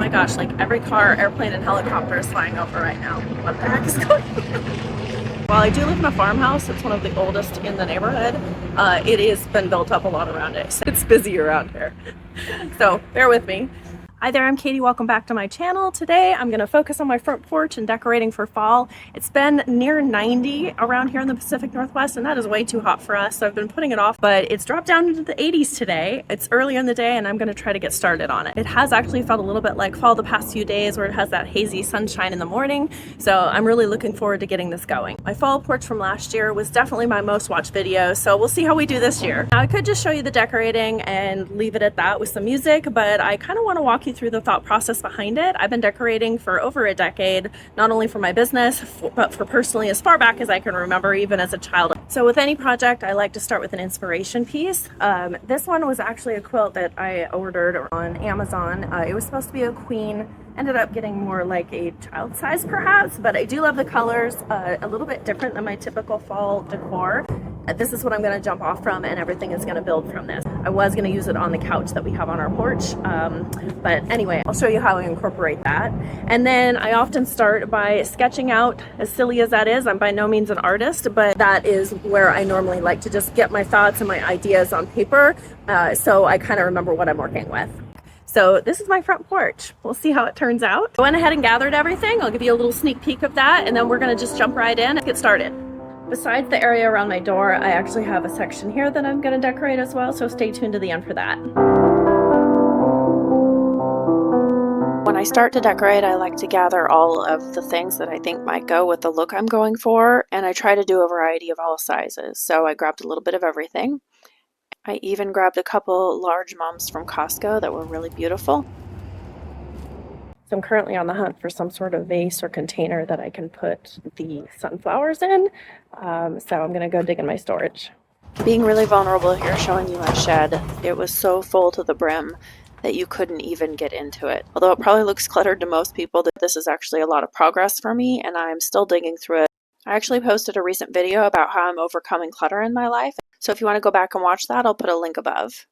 my gosh, like every car, airplane, and helicopter is flying over right now. What the heck is going on? While I do live in a farmhouse, it's one of the oldest in the neighborhood. It has been built up a lot around it. So it's busy around here. So bear with me. Hi there, I'm Katie. Welcome back to my channel. Today I'm going to focus on my front porch and decorating for fall. It's been near 90 around here in the Pacific Northwest, and that is way too hot for us, so I've been putting it off, but it's dropped down into the 80s today. It's earlier in the day and I'm going to try to get started on it. It has actually felt a little bit like fall the past few days, where it has that hazy sunshine in the morning, so I'm really looking forward to getting this going. My fall porch from last year was definitely my most watched video, so we'll see how we do this year. Now, I could just show you the decorating and leave it at that with some music, but I kind of want to walk you through the thought process behind it. I've been decorating for over a decade, not only for my business, but for personally as far back as I can remember, even as a child. So with any project, I like to start with an inspiration piece. This one was actually a quilt that I ordered on Amazon. It was supposed to be a queen, ended up getting more like a child size perhaps, but I do love the colors, a little bit different than my typical fall decor. This is what I'm going to jump off from, and everything is going to build from this. I was going to use it on the couch that we have on our porch, but anyway, I'll show you how I incorporate that. And then I often start by sketching out, as silly as that is. I'm by no means an artist, but that is where I normally like to just get my thoughts and my ideas on paper, so I kind of remember what I'm working with. So this is my front porch. We'll see how it turns out. I went ahead and gathered everything. I'll give you a little sneak peek of that, and then we're going to just jump right in and get started. Besides the area around my door, I actually have a section here that I'm going to decorate as well, so stay tuned to the end for that. When I start to decorate, I like to gather all of the things that I think might go with the look I'm going for, and I try to do a variety of all sizes. So I grabbed a little bit of everything. I even grabbed a couple large mums from Costco that were really beautiful. So I'm currently on the hunt for some sort of vase or container that I can put the sunflowers in. So I'm gonna go dig in my storage. Being really vulnerable here, showing you my shed, it was so full to the brim that you couldn't even get into it. Although it probably looks cluttered to most people, that this is actually a lot of progress for me, and I'm still digging through it. I actually posted a recent video about how I'm overcoming clutter in my life. So if you want to go back and watch that, I'll put a link above.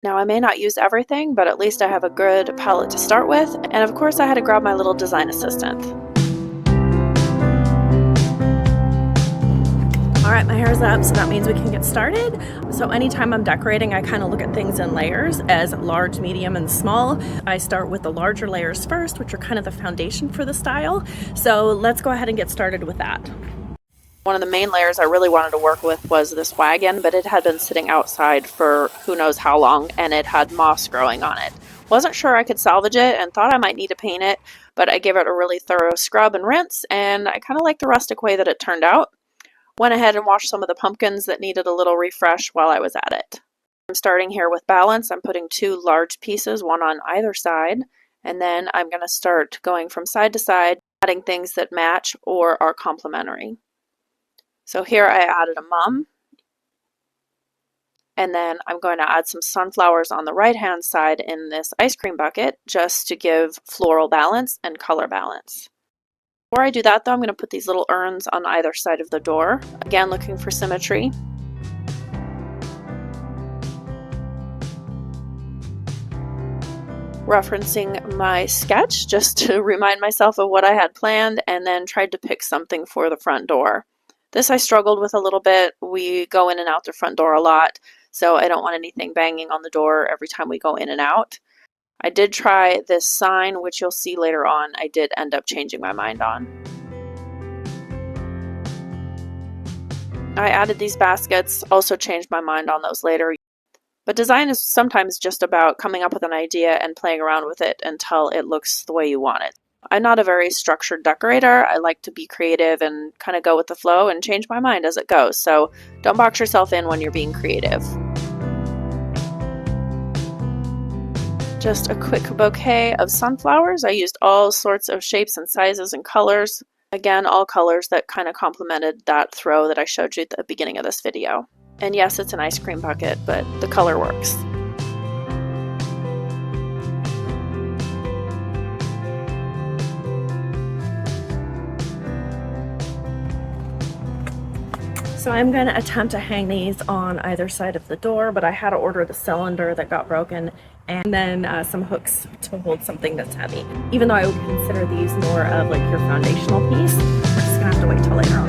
Now, I may not use everything, but at least I have a good palette to start with. And of course, I had to grab my little design assistant. All right, my hair is up, so that means we can get started. So anytime I'm decorating, I kind of look at things in layers as large, medium, and small. I start with the larger layers first, which are kind of the foundation for the style. So let's go ahead and get started with that. One of the main layers I really wanted to work with was this wagon, but it had been sitting outside for who knows how long, and it had moss growing on it. Wasn't sure I could salvage it and thought I might need to paint it, but I gave it a really thorough scrub and rinse, and I kind of like the rustic way that it turned out. Went ahead and washed some of the pumpkins that needed a little refresh while I was at it. I'm starting here with balance. I'm putting two large pieces, one on either side, and then I'm going to start going from side to side, adding things that match or are complementary. So here I added a mum, and then I'm going to add some sunflowers on the right hand side in this ice cream bucket just to give floral balance and color balance. Before I do that though, I'm going to put these little urns on either side of the door, again looking for symmetry. Referencing my sketch just to remind myself of what I had planned, and then tried to pick something for the front door. This I struggled with a little bit. We go in and out the front door a lot, so I don't want anything banging on the door every time we go in and out. I did try this sign, which you'll see later on. I did end up changing my mind on. I added these baskets, also changed my mind on those later. But design is sometimes just about coming up with an idea and playing around with it until it looks the way you want it. I'm not a very structured decorator. I like to be creative and kind of go with the flow and change my mind as it goes. So don't box yourself in when you're being creative. Just a quick bouquet of sunflowers. I used all sorts of shapes and sizes and colors. Again, all colors that kind of complemented that throw that I showed you at the beginning of this video. And yes, it's an ice cream bucket, but the color works. So I'm going to attempt to hang these on either side of the door, but I had to order the cylinder that got broken and then some hooks to hold something that's heavy. Even though I would consider these more of like your foundational piece, we're just gonna have to wait till later on.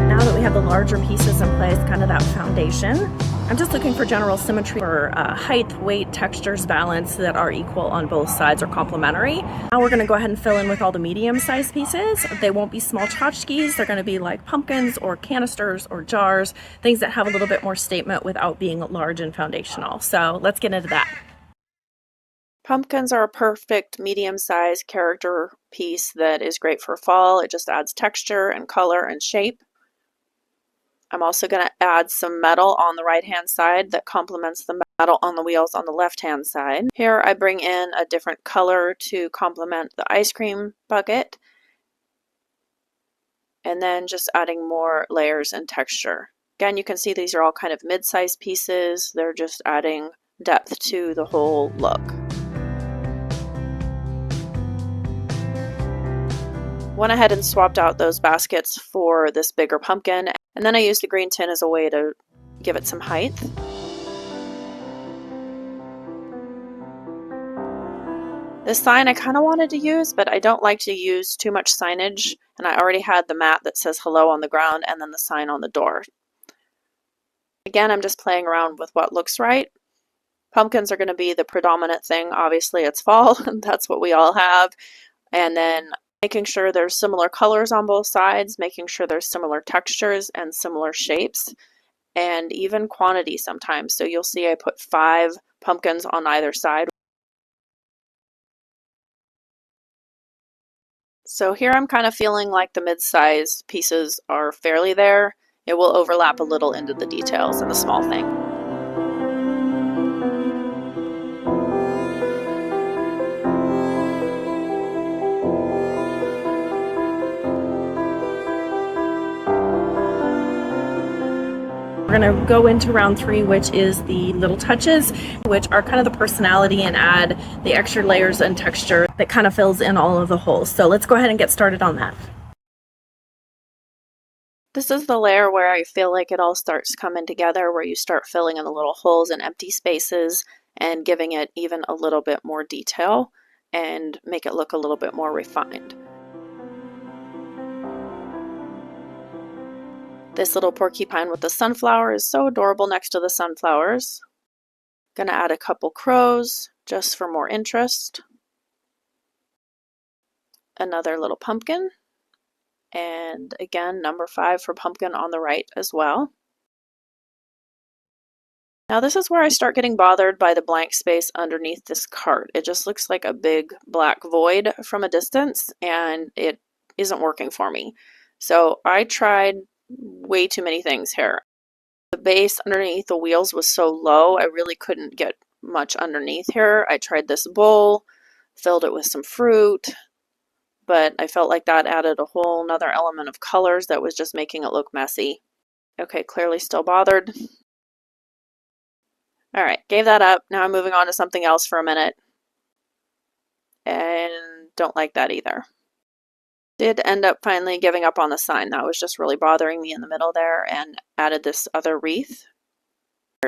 Now that we have the larger pieces in place, kind of that foundation, I'm just looking for general symmetry for height, weight, textures, balance that are equal on both sides or complementary. Now we're gonna go ahead and fill in with all the medium-sized pieces. They won't be small tchotchkes. They're gonna be like pumpkins or canisters or jars, things that have a little bit more statement without being large and foundational. So let's get into that. Pumpkins are a perfect medium-sized character piece that is great for fall. It just adds texture and color and shape. I'm also going to add some metal on the right hand side that complements the metal on the wheels on the left hand side. Here I bring in a different color to complement the ice cream bucket, and then just adding more layers and texture. Again, you can see these are all kind of mid-sized pieces. They're just adding depth to the whole look. Went ahead and swapped out those baskets for this bigger pumpkin, and then I used the green tin as a way to give it some height. This sign I kind of wanted to use, but I don't like to use too much signage, and I already had the mat that says hello on the ground and then the sign on the door. Again, I'm just playing around with what looks right. Pumpkins are going to be the predominant thing. Obviously it's fall, and that's what we all have. And then making sure there's similar colors on both sides, making sure there's similar textures and similar shapes, and even quantity sometimes. So you'll see I put 5 pumpkins on either side. So here I'm kind of feeling like the mid-size pieces are fairly there. It will overlap a little into the details and the small thing. We're gonna go into round 3, which is the little touches, which are kind of the personality and add the extra layers and texture that kind of fills in all of the holes. So let's go ahead and get started on that. This is the layer where I feel like it all starts coming together, where you start filling in the little holes and empty spaces and giving it even a little bit more detail and make it look a little bit more refined. This little porcupine with the sunflower is so adorable next to the sunflowers. Gonna add a couple crows just for more interest. Another little pumpkin. And again, number 5 for pumpkin on the right as well. Now this is where I start getting bothered by the blank space underneath this cart. It just looks like a big black void from a distance, and it isn't working for me. So I tried way too many things here. The base underneath the wheels was so low, I really couldn't get much underneath here. I tried this bowl, filled it with some fruit, but I felt like that added a whole nother element of colors that was just making it look messy. Okay, clearly still bothered. All right, gave that up. Now I'm moving on to something else for a minute. And don't like that either. Did end up finally giving up on the sign. That was just really bothering me in the middle there, and added this other wreath.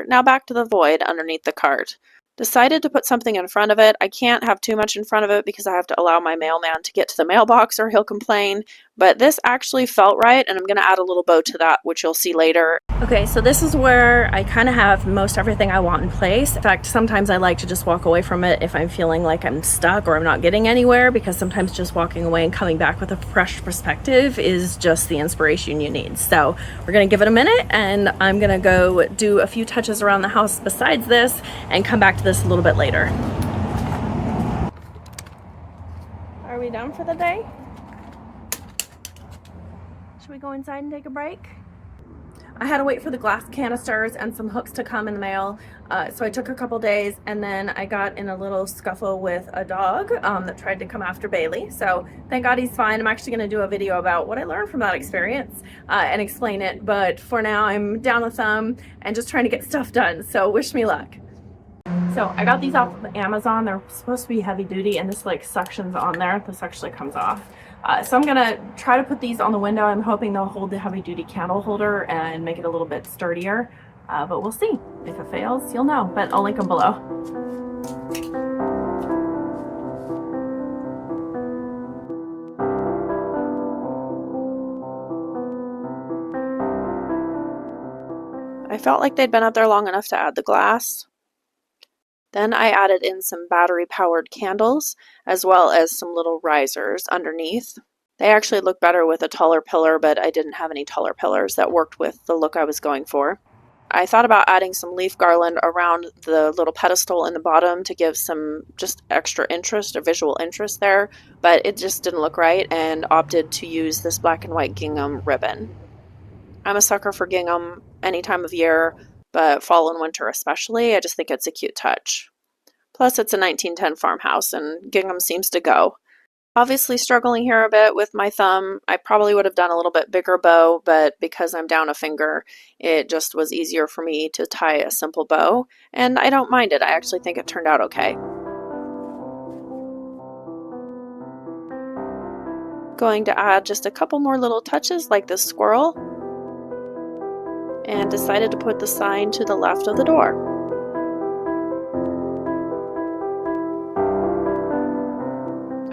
Now back to the void underneath the cart. Decided to put something in front of it. I can't have too much in front of it because I have to allow my mailman to get to the mailbox or he'll complain. But this actually felt right, and I'm going to add a little bow to that, which you'll see later. Okay, so this is where I kind of have most everything I want in place. In fact, sometimes I like to just walk away from it if I'm feeling like I'm stuck or I'm not getting anywhere, because sometimes just walking away and coming back with a fresh perspective is just the inspiration you need. So we're going to give it a minute, and I'm going to go do a few touches around the house besides this and come back to this a little bit later. Are we done for the day? Should we go inside and take a break? I had to wait for the glass canisters and some hooks to come in the mail, so I took a couple days, and then I got in a little scuffle with a dog that tried to come after Bailey. So thank God he's fine. I'm actually going to do a video about what I learned from that experience and explain it, but for now I'm down a thumb and just trying to get stuff done, so wish me luck. So I got these off of Amazon. They're supposed to be heavy duty, and this like suctions on there. This actually comes off. So I'm gonna try to put these on the window. I'm hoping they'll hold the heavy duty candle holder and make it a little bit sturdier. but we'll see. If it fails, you'll know, but I'll link them below. I felt like they'd been up there long enough to add the glass. Then I added in some battery-powered candles, as well as some little risers underneath. They actually look better with a taller pillar, but I didn't have any taller pillars that worked with the look I was going for. I thought about adding some leaf garland around the little pedestal in the bottom to give some just extra interest or visual interest there, but it just didn't look right and opted to use this black and white gingham ribbon. I'm a sucker for gingham any time of year, but fall and winter especially. I just think it's a cute touch. Plus, it's a 1910 farmhouse, and gingham seems to go. Obviously struggling here a bit with my thumb. I probably would have done a little bit bigger bow, but because I'm down a finger, it just was easier for me to tie a simple bow, and I don't mind it. I actually think it turned out okay. Going to add just a couple more little touches like this squirrel, and decided to put the sign to the left of the door.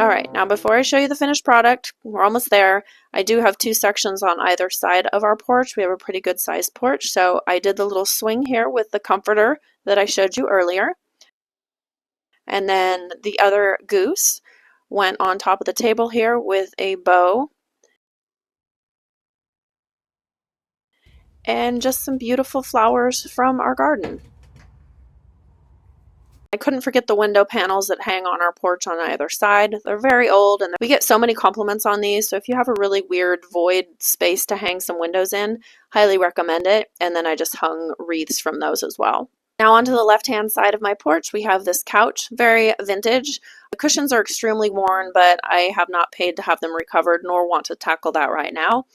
Alright, now before I show you the finished product, we're almost there. I do have two sections on either side of our porch. We have a pretty good sized porch, so I did the little swing here with the comforter that I showed you earlier. And then the other goose went on top of the table here with a bow. And just some beautiful flowers from our garden. I couldn't forget the window panels that hang on our porch on either side. They're very old and we get so many compliments on these, so if you have a really weird void space to hang some windows in, highly recommend it. And then I just hung wreaths from those as well. Now onto the left-hand side of my porch, we have this couch, very vintage. The cushions are extremely worn, but I have not paid to have them recovered, nor want to tackle that right now.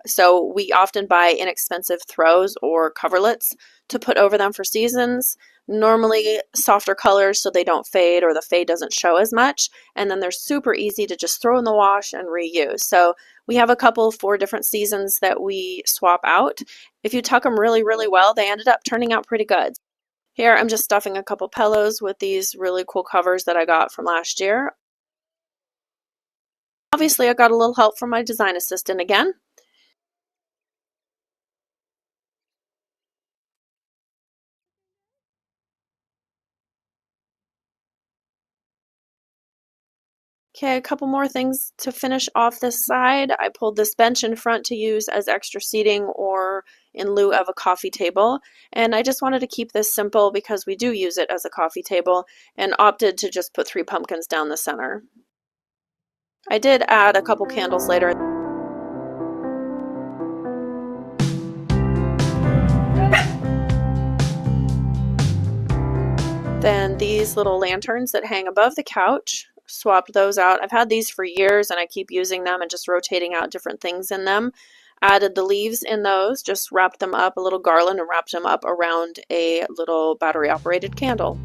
So we often buy inexpensive throws or coverlets to put over them for seasons. Normally softer colors so they don't fade or the fade doesn't show as much, and then they're super easy to just throw in the wash and reuse. So we have a couple for different seasons that we swap out. If you tuck them really well, they ended up turning out pretty good. Here I'm just stuffing a couple pillows with these really cool covers that I got from last year. Obviously I got a little help from my design assistant again. Okay, a couple more things to finish off this side. I pulled this bench in front to use as extra seating or in lieu of a coffee table. And I just wanted to keep this simple because we do use it as a coffee table, and opted to just put 3 pumpkins down the center. I did add a couple candles later. Then these little lanterns that hang above the couch. Swapped those out. I've had these for years and I keep using them and just rotating out different things in them. Added the leaves in those, just wrapped them up, a little garland, and wrapped them up around a little battery operated candle.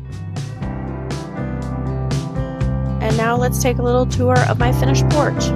And now let's take a little tour of my finished porch.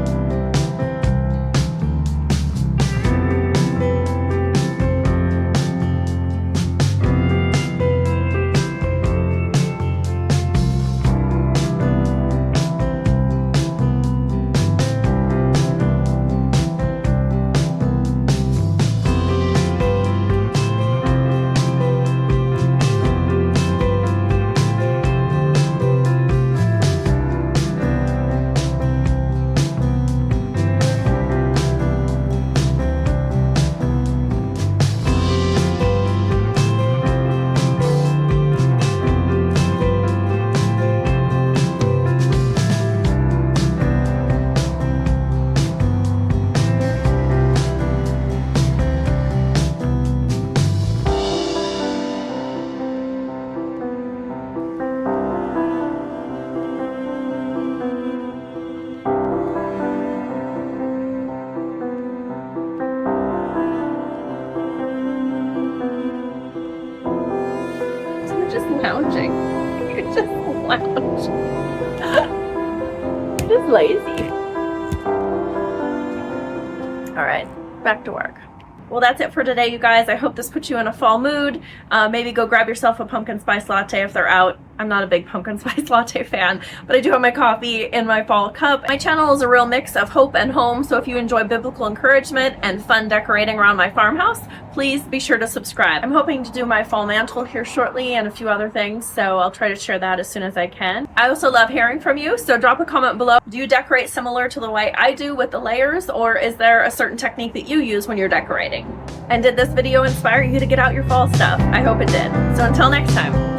Just lounging. You're just lounging. You're just lazy. Alright, back to work. Well, that's it for today, you guys. I hope this puts you in a fall mood. Maybe go grab yourself a pumpkin spice latte if they're out. I'm not a big pumpkin spice latte fan, but I do have my coffee in my fall cup. My channel is a real mix of hope and home, so if you enjoy biblical encouragement and fun decorating around my farmhouse, please be sure to subscribe. I'm hoping to do my fall mantle here shortly and a few other things, so I'll try to share that as soon as I can. I also love hearing from you, so drop a comment below. Do you decorate similar to the way I do with the layers, or is there a certain technique that you use when you're decorating? And did this video inspire you to get out your fall stuff? I hope it did. So until next time.